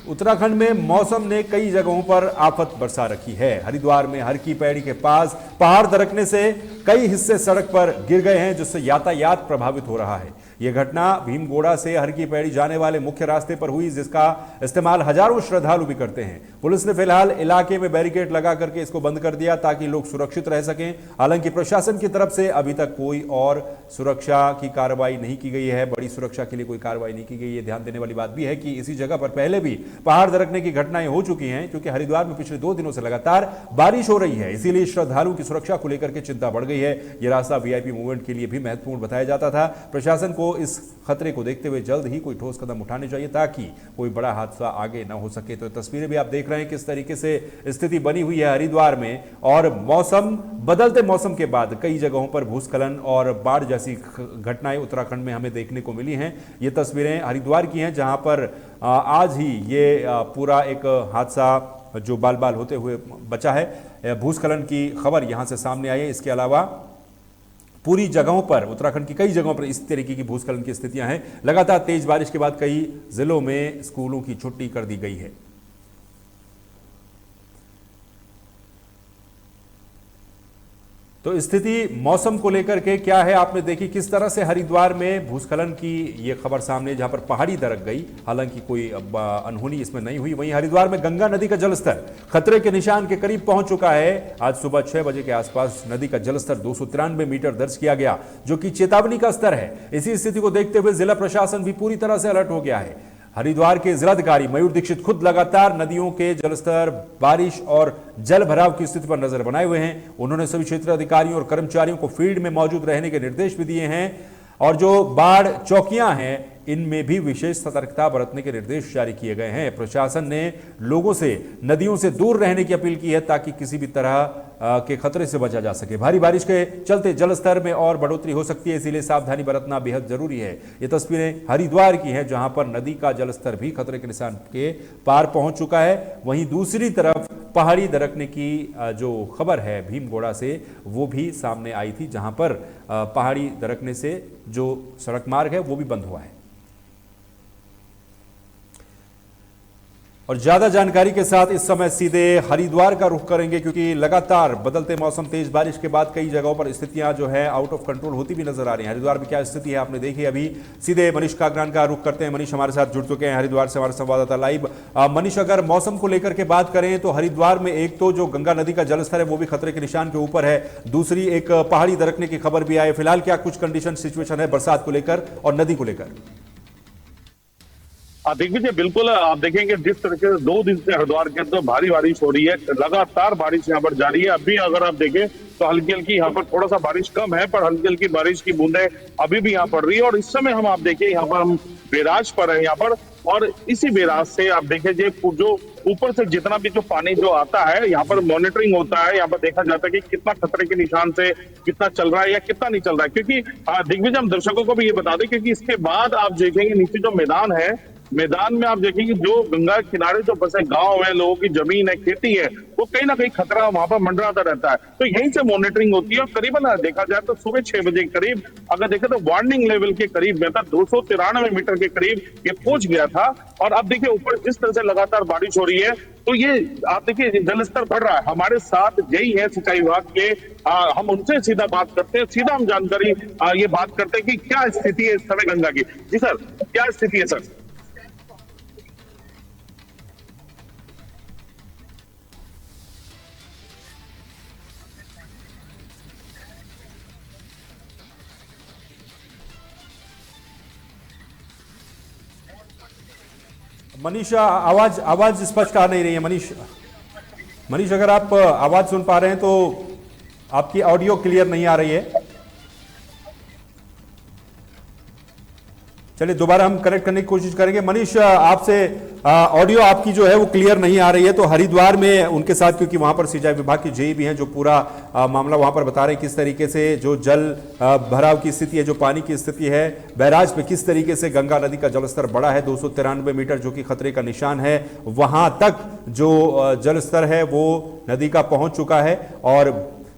उत्तराखंड में मौसम ने कई जगहों पर आफत बरसा रखी है। हरिद्वार में हर की पैड़ी के पास पहाड़ दरकने से कई हिस्से सड़क पर गिर गए हैं, जिससे यातायात प्रभावित हो रहा है। यह घटना भीमगोड़ा से हर की पैड़ी जाने वाले मुख्य रास्ते पर हुई, जिसका इस्तेमाल हजारों श्रद्धालु भी करते हैं। पुलिस ने फिलहाल इलाके में बैरिकेड लगा करके इसको बंद कर दिया ताकि लोग सुरक्षित रह सकें। हालांकि प्रशासन की तरफ से अभी तक कोई और सुरक्षा की कार्रवाई नहीं की गई है, बड़ी सुरक्षा के लिए कोई कार्रवाई नहीं की गई है। ध्यान देने वाली बात भी है कि इसी जगह पर पहले भी पहाड़ दरकने की घटनाएं हो चुकी हैं, क्योंकि हरिद्वार में पिछले 2 दिनों से लगातार बारिश हो रही है। इसीलिए श्रद्धालुओं की सुरक्षा को लेकर के चिंता बढ़ गई है। यह रास्ता वीआईपी मूवमेंट के लिए भी महत्वपूर्ण बताया जाता था। प्रशासन को इस खतरे को देखते हुए जल्द ही कोई ठोस कदम उठाने चाहिए ताकि कोई बड़ा हादसा आगे न हो सके। तो तस्वीरें भी आप देख रहे हैं किस तरीके से स्थिति बनी हुई है हरिद्वार में, और बदलते मौसम के बाद कई जगहों पर भूस्खलन और बाढ़ जैसी घटनाएं उत्तराखंड में हमें देखने को मिली हैं। ये तस्वीरें हरिद्वार की हैं, जहां पर आज ही ये पूरा एक हादसा जो बाल बाल होते हुए बचा है। भूस्खलन की खबर यहां से सामने आई है। इसके अलावा पूरी जगहों पर, उत्तराखंड की कई जगहों पर इस तरीके की भूस्खलन की स्थितियां हैं। लगातार तेज बारिश के बाद कई जिलों में स्कूलों की छुट्टी कर दी गई है। तो स्थिति मौसम को लेकर के क्या है, आपने देखी किस तरह से हरिद्वार में भूस्खलन की ये खबर सामने, जहां पर पहाड़ी दरक गई। हालांकि कोई अनहोनी इसमें नहीं हुई। वहीं हरिद्वार में गंगा नदी का जलस्तर खतरे के निशान के करीब पहुंच चुका है। आज सुबह 6 बजे के आसपास नदी का जलस्तर 293 मीटर दर्ज किया गया, जो कि चेतावनी का स्तर है। इसी स्थिति को देखते हुए जिला प्रशासन भी पूरी तरह से अलर्ट हो गया है। हरिद्वार के जिलाधिकारी मयूर दीक्षित खुद लगातार नदियों के जलस्तर, बारिश और जल भराव की स्थिति पर नजर बनाए हुए हैं। उन्होंने सभी क्षेत्र अधिकारियों और कर्मचारियों को फील्ड में मौजूद रहने के निर्देश भी दिए हैं, और जो बाढ़ चौकियां हैं इनमें भी विशेष सतर्कता बरतने के निर्देश जारी किए गए हैं। प्रशासन ने लोगों से नदियों से दूर रहने की अपील की है ताकि किसी भी तरह के खतरे से बचा जा सके। भारी बारिश के चलते जलस्तर में और बढ़ोतरी हो सकती है, इसीलिए सावधानी बरतना बेहद जरूरी है। ये तस्वीरें हरिद्वार की हैं, जहां पर नदी का जलस्तर भी खतरे के निशान के पार पहुंच चुका है। वहीं दूसरी तरफ पहाड़ी दरकने की जो खबर है भीमगोड़ा से, वो भी सामने आई थी, जहां पर पहाड़ी दरकने से जो सड़क मार्ग है वो भी बंद हुआ है। और ज्यादा जानकारी के साथ इस समय सीधे हरिद्वार का रुख करेंगे, क्योंकि लगातार बदलते मौसम, तेज बारिश के बाद कई जगहों पर स्थितियां जो है आउट ऑफ कंट्रोल होती भी नजर आ रही हैं। हरिद्वार में क्या स्थिति है आपने देखी अभी। सीधे मनीष कागरान का रुख करते हैं। मनीष हमारे साथ जुड़ चुके हैं हरिद्वार से, हमारे संवाददाता लाइव। मनीष, अगर मौसम को लेकर के बात करें तो हरिद्वार में एक तो जो गंगा नदी का जलस्तर है वो भी खतरे के निशान के ऊपर है, दूसरी एक पहाड़ी दरकने की खबर भी आई। फिलहाल क्या कुछ कंडीशन सिचुएशन है बरसात को लेकर और नदी को लेकर? दिग्विजय, बिल्कुल आप देखेंगे जिस तरीके से 2 दिन से हरिद्वार के अंदर भारी बारिश हो रही है, लगातार बारिश यहाँ पर जारी है। अभी अगर आप देखें तो हल्की हल्की यहाँ पर थोड़ा सा बारिश कम है, पर हल्की हल्की बारिश की बूंदें अभी भी यहाँ पड़ रही है। और इस समय हम आप देखिए यहाँ पर हम बैराज पर है यहाँ पर, और इसी बैराज से आप देखें जो ऊपर से जितना भी जो पानी जो आता है यहाँ पर मॉनिटरिंग होता है। यहाँ पर देखा जाता है कि कितना खतरे के निशान से कितना चल रहा है या कितना नहीं चल रहा है। क्योंकि दिग्विजय, हम दर्शकों को भी ये बता दें, क्योंकि इसके बाद आप देखेंगे नीचे जो मैदान है, मैदान में आप देखेंगे जो गंगा किनारे जो बसे गांव है, लोगों की जमीन है, खेती है, वो कहीं ना कहीं खतरा वहां पर मंडराता रहता है। तो यहीं से मॉनिटरिंग होती है। और करीबन देखा जाए तो सुबह 6 बजे के करीब अगर देखें तो वार्निंग लेवल के करीब में था, 293 मीटर के करीब ये पहुंच गया था। और अब देखिए ऊपर जिस तरह से लगातार बारिश हो रही है, तो ये आप देखिए जलस्तर बढ़ रहा है। हमारे साथ यही है सिंचाई विभाग के, हम उनसे सीधा बात करते हैं, सीधा हम जानकारी ये बात करते हैं कि क्या स्थिति है इस समय गंगा की। जी सर, क्या स्थिति है सर? मनीष, आवाज स्पष्ट आ नहीं रही है। मनीष, अगर आप आवाज सुन पा रहे हैं तो आपकी ऑडियो क्लियर नहीं आ रही है। चलिए दोबारा हम कनेक्ट करने की कोशिश करेंगे। मनीष, आपसे ऑडियो आपकी जो है वो क्लियर नहीं आ रही है। तो हरिद्वार में उनके साथ, क्योंकि वहां पर सिंचाई विभाग की जेई भी हैं जो पूरा मामला वहां पर बता रहे हैं किस तरीके से जो जल भराव की स्थिति है, जो पानी की स्थिति है, बैराज पे किस तरीके से गंगा नदी का जलस्तर बढ़ा है 293 मीटर, जो कि खतरे का निशान है। वहां तक जो जलस्तर है वो नदी का पहुंच चुका है। और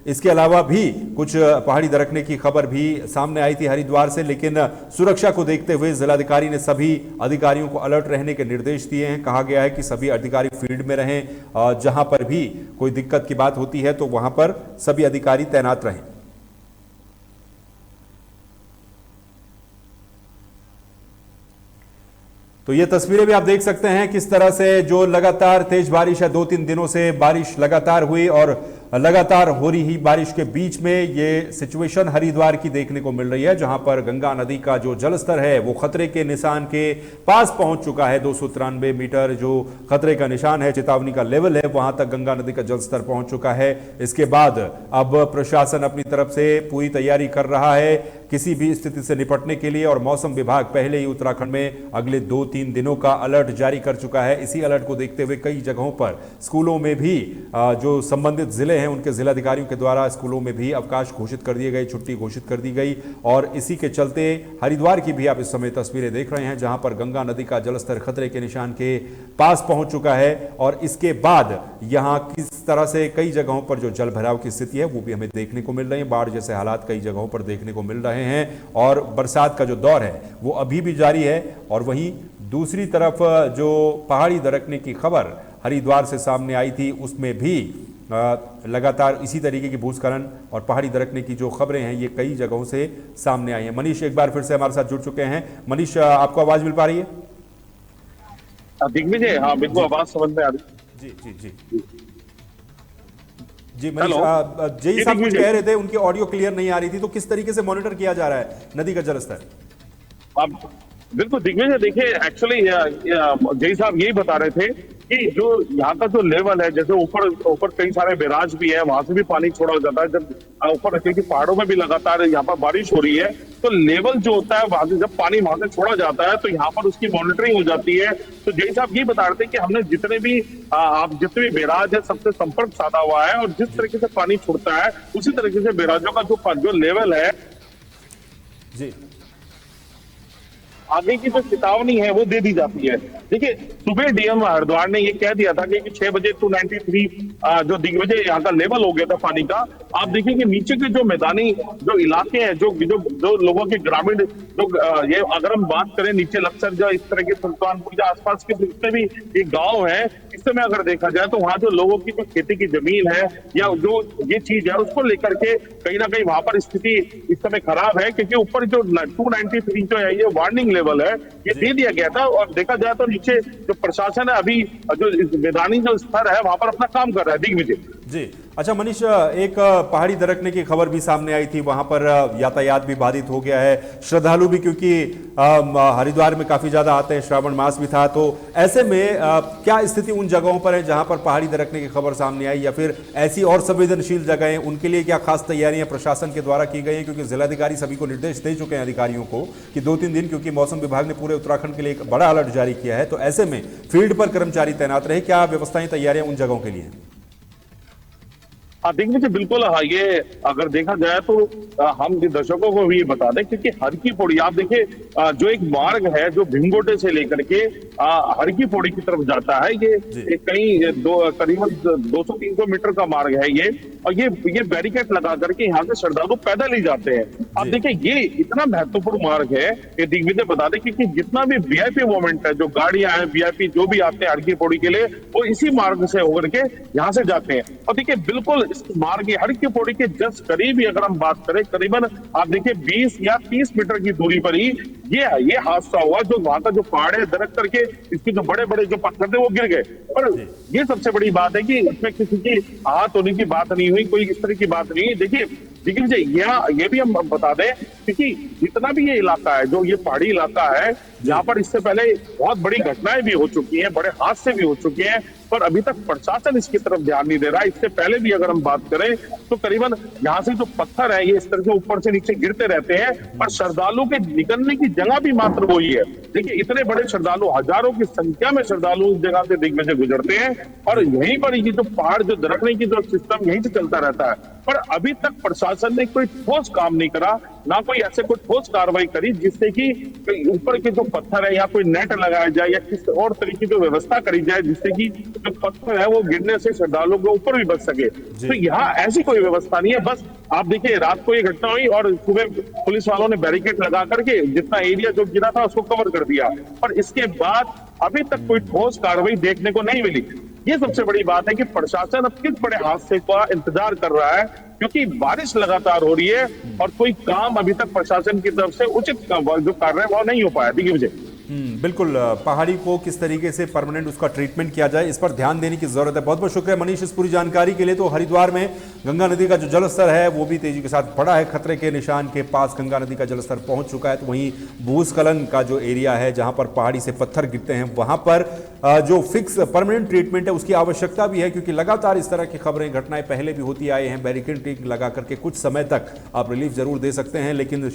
इसके अलावा भी कुछ पहाड़ी दरकने की खबर भी सामने आई थी हरिद्वार से, लेकिन सुरक्षा को देखते हुए जिलाधिकारी ने सभी अधिकारियों को अलर्ट रहने के निर्देश दिए हैं। कहा गया है कि सभी अधिकारी फील्ड में रहें, जहां पर भी कोई दिक्कत की बात होती है तो वहां पर सभी अधिकारी तैनात रहें। तो ये तस्वीरें भी आप देख सकते हैं किस तरह से जो लगातार तेज बारिश है, 2-3 दिनों से बारिश लगातार हुई और लगातार हो रही बारिश के बीच में ये सिचुएशन हरिद्वार की देखने को मिल रही है, जहां पर गंगा नदी का जो जलस्तर है वो खतरे के निशान के पास पहुंच चुका है। 293 मीटर जो खतरे का निशान है, चेतावनी का लेवल है, वहां तक गंगा नदी का जलस्तर पहुंच चुका है। इसके बाद अब प्रशासन अपनी तरफ से पूरी तैयारी कर रहा है किसी भी स्थिति से निपटने के लिए, और मौसम विभाग पहले ही उत्तराखंड में अगले 2-3 दिनों का अलर्ट जारी कर चुका है। इसी अलर्ट को देखते हुए कई जगहों पर स्कूलों में भी जो संबंधित जिले हैं उनके जिलाधिकारियों के द्वारा स्कूलों में भी अवकाश घोषित कर दिए गए, छुट्टी घोषित कर दी गई। और इसी के चलते हरिद्वार की भी आप इस समय तस्वीरें देख रहे हैं, जहां पर गंगा नदी का जलस्तर खतरे के निशान के पास पहुंच चुका है। और इसके बाद यहां किस तरह से कई जगहों पर जो जल भराव की स्थिति है वो भी हमें देखने को मिल रही है। बाढ़ जैसे हालात कई जगहों पर देखने को मिल रहे हैं और बरसात का जो दौर है वो अभी भी जारी है। और वहीं दूसरी तरफ जो पहाड़ी दरकने की खबर हरिद्वार से सामने आई थी उसमें भी लगातार इसी तरीके की भूस्खलन और पहाड़ी दरकने की जो खबरें हैं ये कई जगहों से सामने आई हैं। मनीष एक बार फिर से हमारे साथ जुड़ चुके हैं। मनीष, आपको आवाज मिल पा रही है? दिग्विजय, हाँ बिल्कुल आवाज समझ में आ रही। जी जी जी जी मनीष, जय साहब कुछ कह रहे थे, उनकी ऑडियो क्लियर नहीं आ रही थी, तो किस तरीके से मॉनिटर किया जा रहा है नदी का जलस्तर? अब बिल्कुल दिग्विजय, देखिए एक्चुअली जय साहब यही बता रहे थे कि जो यहाँ का जो लेवल है, जैसे ऊपर कई सारे बैराज भी है, वहां से भी पानी छोड़ा जाता है। जब ऊपर क्योंकि पहाड़ों में भी लगातार यहाँ पर बारिश हो रही है, तो लेवल जो होता है वहां से जब पानी वहां से छोड़ा जाता है तो यहाँ पर उसकी मॉनिटरिंग हो जाती है। तो जय साहब ये बता रहे थे कि हमने जितने भी बैराज है सबसे संपर्क साधा हुआ है, और जिस तरीके से पानी छोड़ता है उसी तरीके से बैराजों का जो लेवल है जी आगे की जो चेतावनी है वो दे दी जाती है। देखिए सुबह डीएम हरिद्वार ने ये कह दिया था कि 6 बजे 293 जो दिग्विजय यहाँ का लेवल हो गया था पानी का। आप देखिए कि नीचे के जो मैदानी जो इलाके हैं, जो लोगों के ग्रामीण जो ये अगर हम बात करें नीचे लक्सर जो इस तरह के सुल्तानपुर या आसपास के जितने भी एक गाँव है, इस समय अगर देखा जाए तो वहाँ जो लोगों की जो खेती की जमीन है या जो ये चीज है उसको लेकर के कहीं ना कहीं वहां पर स्थिति इस समय खराब है, क्योंकि ऊपर जो 293 जो है ये वार्निंग लेवल है, ये दे दिया गया था। और देखा जाए तो नीचे जो प्रशासन है अभी जो मैदानी जो स्तर है वहां पर अपना काम कर रहा है। दिग्विजय जी, अच्छा मनीष, एक पहाड़ी दरकने की खबर भी सामने आई थी, वहां पर यातायात भी बाधित हो गया है, श्रद्धालु भी क्योंकि हरिद्वार में काफी ज्यादा आते हैं, श्रावण मास भी था, तो ऐसे में क्या स्थिति उन जगहों पर है जहां पर पहाड़ी दरकने की खबर सामने आई, या फिर ऐसी और संवेदनशील जगह हैं उनके लिए क्या खास तैयारियां प्रशासन के द्वारा की गई हैं? क्योंकि जिलाधिकारी सभी को निर्देश दे चुके हैं अधिकारियों को कि 2-3 दिन, क्योंकि मौसम विभाग ने पूरे उत्तराखंड के लिए एक बड़ा अलर्ट जारी किया है, तो ऐसे में फील्ड पर कर्मचारी तैनात रहे, क्या व्यवस्थाएं तैयारियां उन जगहों के लिए हैं? देखिए बिल्कुल, हाँ ये अगर देखा जाए तो हम दर्शकों को भी ये बता दें, क्योंकि हर की पौड़ी आप देखिए जो एक मार्ग है जो भिंगोटे से लेकर के हर की पौड़ी की तरफ जाता है, ये कहीं करीबन 200-300 मीटर का मार्ग है ये, और ये बैरिकेड लगा करके यहाँ से श्रद्धालु पैदल ही जाते हैं। अब देखिए ये इतना महत्वपूर्ण मार्ग है कि दिग्विजय बता दें कि जितना भी वीआईपी मूवमेंट है, जो गाड़ियां हैं वीआईपी जो भी आते हैं हर की पौड़ी के लिए, वो इसी मार्ग से होकर के यहाँ से जाते हैं। और देखिए बिल्कुल इस मार्ग हर की पौड़ी के जस्ट करीब ही अगर हम बात करें, करीबन आप देखिए 20 या 30 मीटर की दूरी पर ही ये हादसा हुआ, जो वहां का जो पहाड़ है दरक करके इसके जो बड़े बड़े जो पत्थर थे वो गिर गए। पर ये सबसे बड़ी बात है कि इसमें किसी की आहत होने की बात नहीं हुई, कोई इस तरह की बात नहीं। देखिए ये भी हम बता दें, क्योंकि जितना भी ये इलाका है, जो ये पहाड़ी इलाका है, यहाँ पर इससे पहले बहुत बड़ी घटनाएं भी हो चुकी हैं, बड़े हादसे भी हो चुके हैं, पर अभी तक प्रशासन इसकी तरफ ध्यान नहीं दे रहा। इससे पहले भी अगर हम बात करें तो करीबन यहाँ से जो पत्थर है ये इस तरह से ऊपर से नीचे गिरते रहते हैं, पर श्रद्धालु के निकलने की जगह भी मात्र वही है। देखिए इतने बड़े श्रद्धालु, हजारों की संख्या में श्रद्धालु इस जगह से दिग्विजय गुजरते हैं, और यहीं पर ये जो पहाड़ जो दरकने की जो सिस्टम यहीं से चलता रहता है, पर अभी तक प्रशासन ने कोई ठोस काम नहीं करा ना कोई ऐसे कोई ठोस कार्रवाई करी जिससे कि ऊपर के जो पत्थर है या कोई नेट लगाया जाए या किस और तरीके की व्यवस्था करी जाए जिससे कि जो पत्थर है वो गिरने से श्रद्धालुओं के ऊपर भी बच सके। तो यहाँ ऐसी कोई व्यवस्था नहीं है। बस आप देखिए रात को ये घटना हुई और सुबह पुलिस वालों ने बैरिकेड लगा करके जितना एरिया जो गिरा था उसको कवर कर दिया, पर इसके बाद अभी तक कोई ठोस कार्रवाई देखने को नहीं मिली। ये सबसे बड़ी बात है कि प्रशासन अब किस बड़े हादसे का इंतजार कर रहा है, क्योंकि बारिश लगातार हो रही है और कोई काम अभी तक प्रशासन की तरफ से उचित जो कार्य है वो नहीं हो पाया। देखिए विजय, बिल्कुल, पहाड़ी को किस तरीके से परमानेंट उसका ट्रीटमेंट किया जाए इस पर ध्यान देने की जरूरत है। बहुत बहुत शुक्रिया मनीष इस पूरी जानकारी के लिए। तो हरिद्वार में गंगा नदी का जो जलस्तर है वो भी तेजी के साथ बढ़ा है, खतरे के निशान के पास गंगा नदी का जलस्तर पहुंच चुका है। तो वहीं भूस्खलन का जो एरिया है जहां पर पहाड़ी से पत्थर गिरते हैं वहां पर जो फिक्स परमानेंट ट्रीटमेंट है उसकी आवश्यकता भी है, क्योंकि लगातार इस तरह की खबरें घटनाएं पहले भी होती आए हैं। बैरिकेडिंग लगा करके कुछ समय तक आप रिलीफ जरूर दे सकते हैं, लेकिन